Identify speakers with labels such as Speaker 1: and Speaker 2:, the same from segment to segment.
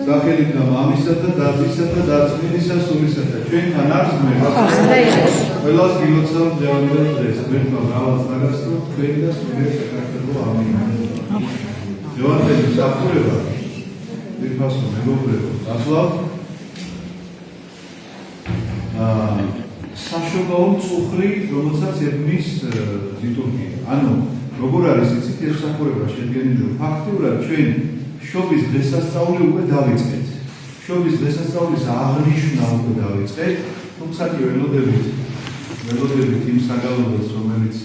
Speaker 1: სახელით მამისა და დათისა და დაწმინდისა სულისა და ჩვენთან არის ღმერთი. ყველას გილოცავ ჯანმრთელ დღეს. ღმერთმა მრავალ წარას თუ თქვენი და სულიერ საქართველოს ამინ. ჯოვანელი საფურება ვიფასო მეგობრებო. გასვლავ საშობაო წუხრი, რომელსაც ებმის ლიტურგია. ანუ როგორ არის იცით ეს სახურება შედგენილი, რომ ფაქტიურად ჩვენ შობის დღესასწაული უკვე დავიწყეთ. შობის დღესასწაულის აღნიშვნა უკვე დავიწყეთ, თუმცა კი ველოდებით იმ საგალობელს, რომელიც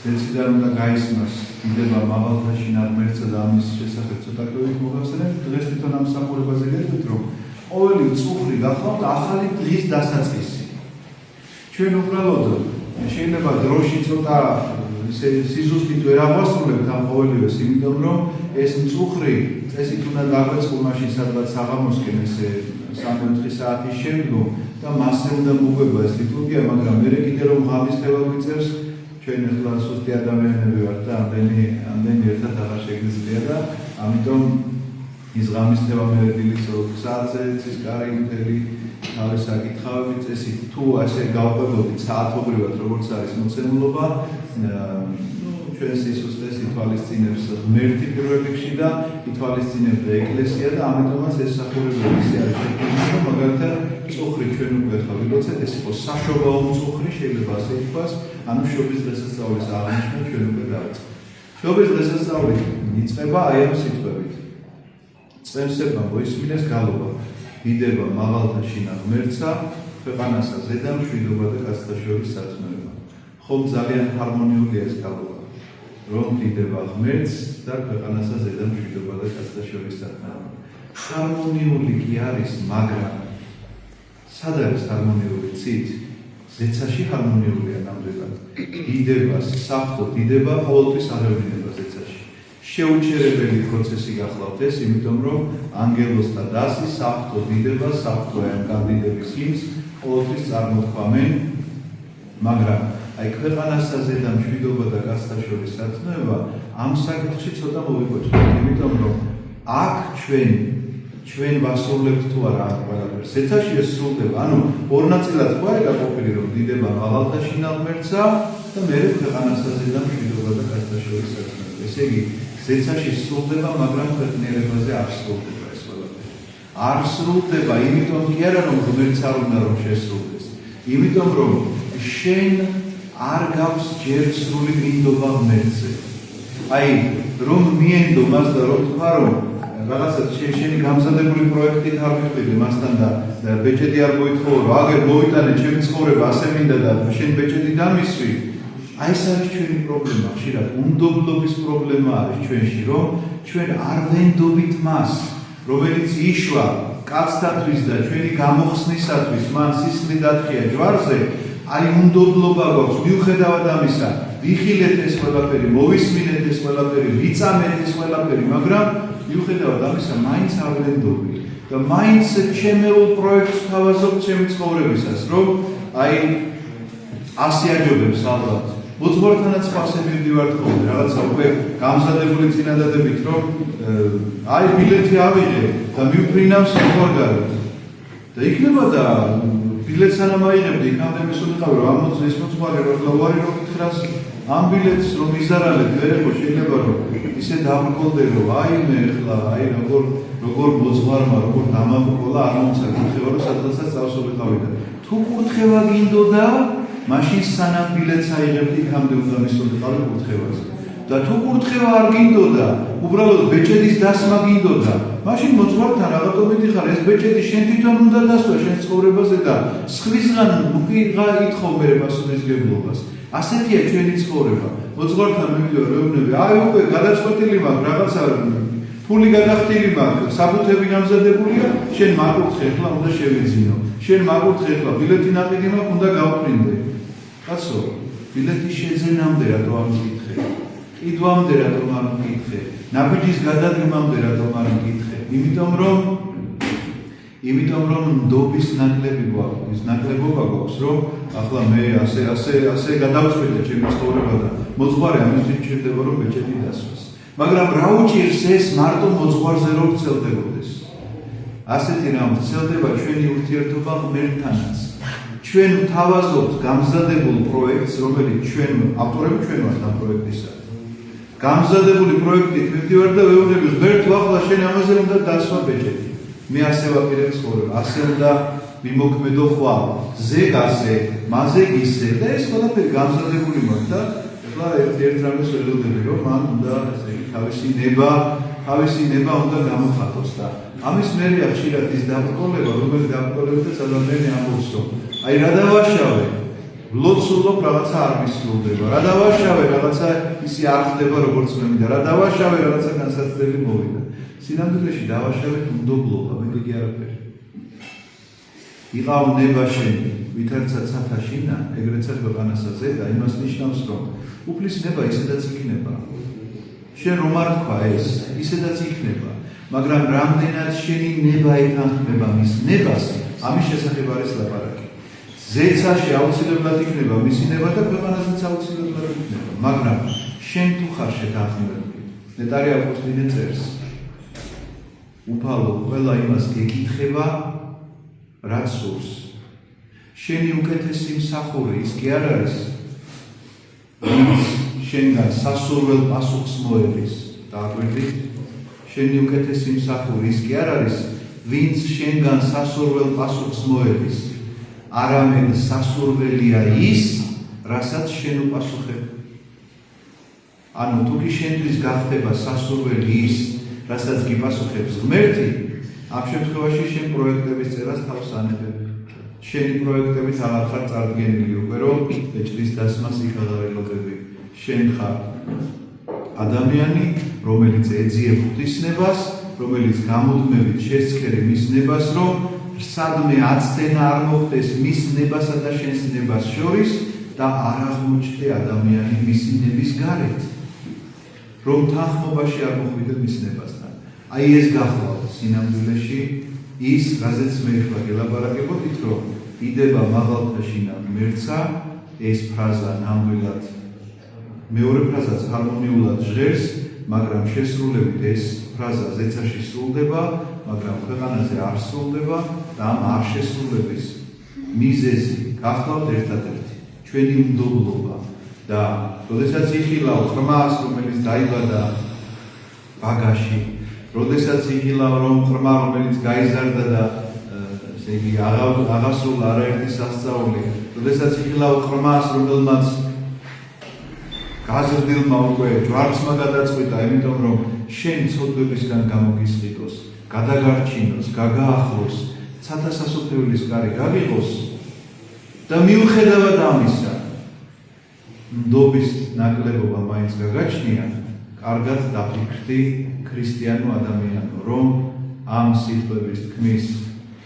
Speaker 1: ზეციდან უნდა გაისმას, იდება მაღალთაშინა ღმერთსა და ამის შესახებ ცოტაქვევით მოგახსენებთ. დღეს თვითონ ამ სახურებაზე გეტყვით, რომ ყოველი წუხრი გახლავთ ახალი დღის დასაწყისი. ჩვენ უბრალოდ შეიძლება დროში ცოტა სიზუსტით ვერ აღვასრულებთ ამ ყოველივეს, იმიტომ რომ ეს მწუხრი წესით უნდა დაგვეწყო მაშინ სადღაც საღამოსკენ ესე 3-4 საათის შემდგომ და მასზე უნდა მოგვება ეს ლიტურგია, მაგრამ მერე კიდე რომ ღამისთება გვიწევს, ჩვენ ახლა სუსტი ადამიანები ვართ და ამდენი ერთად აღარ შეგვიძლია და ამიტომ ის ღამისთება მერე დილის 2 საათზე ის კარი მთელი თავის საკითხავები წესით თუ ასე გავყვებოდით საათობრივად როგორც არის მოცემულობა, ჩვენს სისუსტეს ითვალისწინებს ღმერთი პირველ რიგში და ითვალისწინებდა ეკლესია და ამიტომაც ეს სახურება ისე არის შექმნილი, რომ მაგალითად წუხრი ჩვენ უკვე ახლა ვიგოცეთ, ეს იყო საშობაო წუხრი, შეიძლება ასე ითქვას, ანუ შობის დღესასწაულის აღნიშვნა ჩვენ უკვე დავიწყეთ. შობის დღესასწაული იწყება აი ამ სიტყვებით. წემსებმა მოისმინეს გალობა, იდება მაღალთაშინა ღმერთსა, ქვეყანასა ზედა მშვიდობა და კაცთა შორის სათნოება. ხომ ძალიან ჰარმონიულია ეს გალობა, რომ იდება ღმერთს და ქვეყანასა ზედა მშვიდობა და კაცთა შორის სათნოება. ჰარმონიული კი არის, მაგრამ სად არის ჰარმონიული? ცით ზეცაში ჰარმონიულია ნამდვილად. დიდებას, საფრთხო დიდება ყოველთვის აღევლინება ზეცაში. შეუჩერებელი პროცესი გახლავთ ეს, იმიტომ რომ ანგელოზთა დასი, საფრთხო დიდება, საფრთხო ამ კანდიდების იმს ყოველთვის წარმოთქვამენ, მაგრამ აი ქვეყანასა ზედა მშვიდობა და კაცთა შორის სათნოება ამ საკითხში ცოტა მოვიკვეთოთ, იმიტომ რომ აქ ჩვენ ვასრულებთ თუ არა ამ ყველაფერს. ზეცაში ეს სრულდება, ანუ ორ ნაწილად ხო არის გაყოფილი, რომ დიდება მაღალთაშინა ღმერთსა და მერე ქვეყანასა ზედა მშვიდობა და კაცთა შორის სათნოება. ესე იგი ზეცაში სრულდება, მაგრამ ქვეყნიერებაზე არ სრულდება ეს ყველაფერი. არ სრულდება, იმიტომ კი არა რომ ღმერთს არ უნდა რომ შესრულდეს, იმიტომ რომ შენ არ გაქვს ჯერ სრული მინდობა ღმერთზე. აი რომ მიენდო მას და რომ თქვა რომ რაღაცა შენი გამზადებული პროექტით არ მივხვიდე მასთან და ბეჭედი არ მოითხოვო, რომ აგერ მოვიტანე ჩემი ცხოვრება ასე მინდა და შენ ბეჭედი დამისვი. აი ეს არის ჩვენი პრობლემა, ხშირად უნდობლობის პრობლემა არის ჩვენში, რომ ჩვენ არ ვენდობით მას, რომელიც იშვა კაცთათვის და ჩვენი გამოხსნისათვის მან სისხლი დათქია ჯვარზე, აი უნდობლობა გვაქვს, მიუხედავად ამისა, ვიხილეთ ეს ყველაფერი, მოვისმინეთ ეს ყველაფერი, ვიწამეთ ეს ყველაფერი, მაგრამ მიუხედავად ამისა, მაინც არ ვენდობი და მაინც ჩემეულ პროექტს თავაზობ ჩემი ცხოვრებისას, რომ აი ასიაჯობებს ალბათ. მოძღვართანაც ხასე მივდივართ ხოლმე, რაღაცა უკვე გამზადებული წინადადებით, რომ აი ბილეთი ავიღე და მივფრინავ სამხარგარეთ. და იქნება და ბილეთს სანამ აიღებდი, იქამდე მისულიყავი, რომ ამ მოძღვარი რო უარი რო გითხრას, ამ ბილეთს რომ იზარალებ, მე ხო შეიძლება რომ ისე დამრგოლდე, რომ აი მე ახლა აი როგორ მოძღვარმა, როგორ დამამრგოლა, არ მომცა გითხება, რომ სადღაცაც წავსულიყავი და თუ კურთხევა გინდოდა მაშინ სანამ ბილეთს აიღებდი, იქამდე უნდა მისულიყავი კურთხევაზე. და თუ კურთხევა არ გინდოდა, უბრალოდ ბეჭედის დასმა გინდოდა, მაშინ მოძღვართან რაღაცა მიდიხარ, ეს ბეჭედი შენ თვითონ უნდა დასვა შენ ცხოვრებაზე და სხვისგან უკიღა ითხოვ მე პასუხისმგებლობას. ასეთია ჩვენი ცხოვრება. მოძღვართან მივიდო რეუბნები, აი უკვე გადაწყვეტილი მაქვს, რაღაცა ფული გადახდილი მაქვს, საბუთები გამზადებულია, შენ მაკურთხე ხლა უნდა შევიძინო. შენ მაკურთხე ხლა ბილეთი ნაყიდი მაქვს, უნდა გავფრინდე. კაცო, ბილეთი შეძენამდე რატო არ მიკითხე? ყიდვამდე რატომ არ მიკითხე? ნაბიჯის გადადგმამდე რატომ არ მიკითხე? იმიტომ რომ ნდობის ნაკლები გვაქვს, ის ნაკლებობა გვაქვს, რომ ახლა მე ასე გადავწყვეტე ჩემი ცხოვრება და მოძღვარი ამისთვის ჭირდება რომ ბეჭედი დასვას. მაგრამ რა უჭირს ეს მარტო მოძღვარზე რომ გწელდებოდეს? ასეთი რამ ვრცელდება ჩვენი ურთიერთობა ღმერთთანაც. ჩვენ ვთავაზობთ გამზადებულ პროექტს, რომელიც ჩვენ ავტორები ჩვენ ვართ ამ პროექტისა. გამზადებული პროექტით მივდივარ და ვეუბნები ღმერთო, ახლა შენ ამაზე უნდა დასვა ბეჭედი. მე ასე ვაპირებ ცხოვრება, ასე უნდა მიმოქმედო ხვალ, ზეგ ასე, მასე ისე და ეს ყველაფერი გამზადებული მაქვს და ახლა ერთ რამეს ველოდები, რომ მან უნდა თავისი ნება უნდა გამოხატოს და ამის მერეა ხშირად ის დაბრკოლება, რომელიც დაბრკოლებდა ადამიანი ამბობს, რომ აი რა დავაშავე, ლოცულობ რაღაცა არ მისრულდება, რა დავაშავე, რაღაცა ისი არ ხდება როგორც მე მინდა, რა დავაშავე, რაღაცა განსაცდელი მოვიდა. სინამდვილეში დავაშავეთ უნდობლობა, მეტი კი არაფერი. იყავ ნება შენი, ვითარცა ცათაშინა, ეგრეცაც ქვეყანასა ზედა, იმას ნიშნავს, რომ უფლის ნება ისედაც იქნება. შენ რომ არ თქვა ეს, ისედაც იქნება, მაგრამ რამდენად შენი ნება ეთანხმება მის ნებას, ამის შესახებ არის ლაპარაკი. ზეცაში აუცილებლად იქნება მისი ნება და ქვეყანასაც აუცილებლად იქნება, მაგრამ შენ თუ ხარ შეთანხმებული. ნეტარი აპოსტოლი წერს. უფალო ყველა იმას გეკითხება, რაც სურს. შენი უკეთესი მსახური ის კი არ არის, ვინც შენგან სასურველ პასუხს მოეღის. დააკვირდით? შენი უკეთესი მსახური ის კი არ არის, ვინც შენგან სასურველ პასუხს მოეღის. არამედ სასურველია ის, რასაც შენ უპასუხებ. ანუ თუ კი შენთვის გახდება სასურველი ის, რასაც გიპასუხებს ღმერთი, ამ შემთხვევაში შენ პროექტების წერას თავს ანებებ. შენი პროექტებით აღარ ხარ წარდგენილი უკვე, რომ ეჭრის დასმას იხალარელობები. შენ ხარ ადამიანი, რომელიც ეძიებ ღვთისნებას, რომელიც გამუდმებით შესცქერი მის ნებას, რომ სადმე აცდენა არ მოხდეს მის ნებასა და შენს ნებას შორის და არ აღმოჩნდე ადამიანი მისი ნების გარეთ, რომ თანხმობაში არ მოხვიდე მის ნებასთან. აი ეს გახლავთ სინამდვილეში ის, რაზეც მე ახლა გელაპარაკებოდით, რომ იდება მაღალთაშინა ღმერთსა, ეს ფრაზა ნამდვილად მეორე ფრაზას ჰარმონიულად ჟღერს, მაგრამ შესრულებით ეს ფრაზა ზეცაში სრულდება, მაგრამ ქვეყანაზე არ სრულდება და ამ არ შესრულების მიზეზი გახლავთ ერთადერთი ჩვენი უნდობლობა და როდესაც იხილავ ღრმას, რომელიც დაიბადა ბაგაში, როდესაც იხილავ რომ ღრმა, რომელიც გაიზარდა და ესე იგი აღასრულა არაერთი სასწაული, როდესაც იხილავ ღრმას, რომელმაც გაზრდილმა უკვე ჯვარცმა გადაწყვიტა, იმიტომ რომ შენ ცოდვებისგან გამოგისყიდოს, გადაგარჩინოს, გაგაახლოს, ცათა სასופეულის კარი გაგიღოს და მიუხედავად ამისა, ნდობის ნაკლებობა მაინც გაგაჩნია, კარგად დაფიქრდი ქრისტიანო ადამიანო, რომ ამ სიტყვების თქმის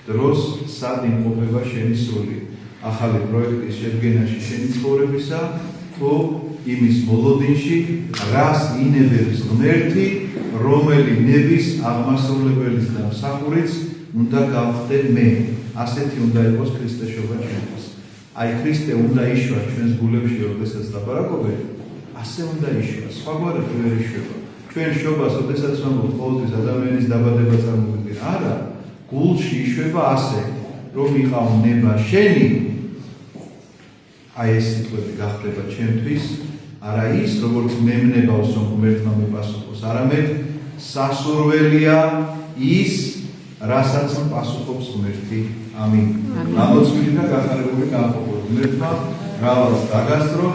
Speaker 1: დროს სად იმყოფება შენი სული, ახალი პროექტის შედგენაში შენი ცხოვრებისა, თუ იმის მოლოდინში, რას ინებებს ღმერთი, რომელი ნების აღმასრულებელის და მსახურიც უნდა გავხდე მე. ასეთი უნდა იყოს ქრისტეშობა ჩვენთვის. აი ქრისტე უნდა იშვას ჩვენს გულებში, როდესაც ლაპარაკობენ, ასე უნდა იშვას, სხვაგვარად ვერ იშვება. ჩვენ შობას, როდესაც ვამბობთ, ყოველთვის ადამიანის დაბადება წარმოვიდგენ. არა, გულში იშვება ასე, რომ იყავ ნება შენი, აი ეს სიტყვები გახდება ჩემთვის, არა ის, როგორც მე მნებავს, რომ ღმერთმა მიპასუხოს, არამედ სასურველია ის, რასაც პასუხობს ღმერთი. ამინ. ამოცვილი და გახარებული გააყოფოს ღმერთმა, მრავალს დაგასწრო.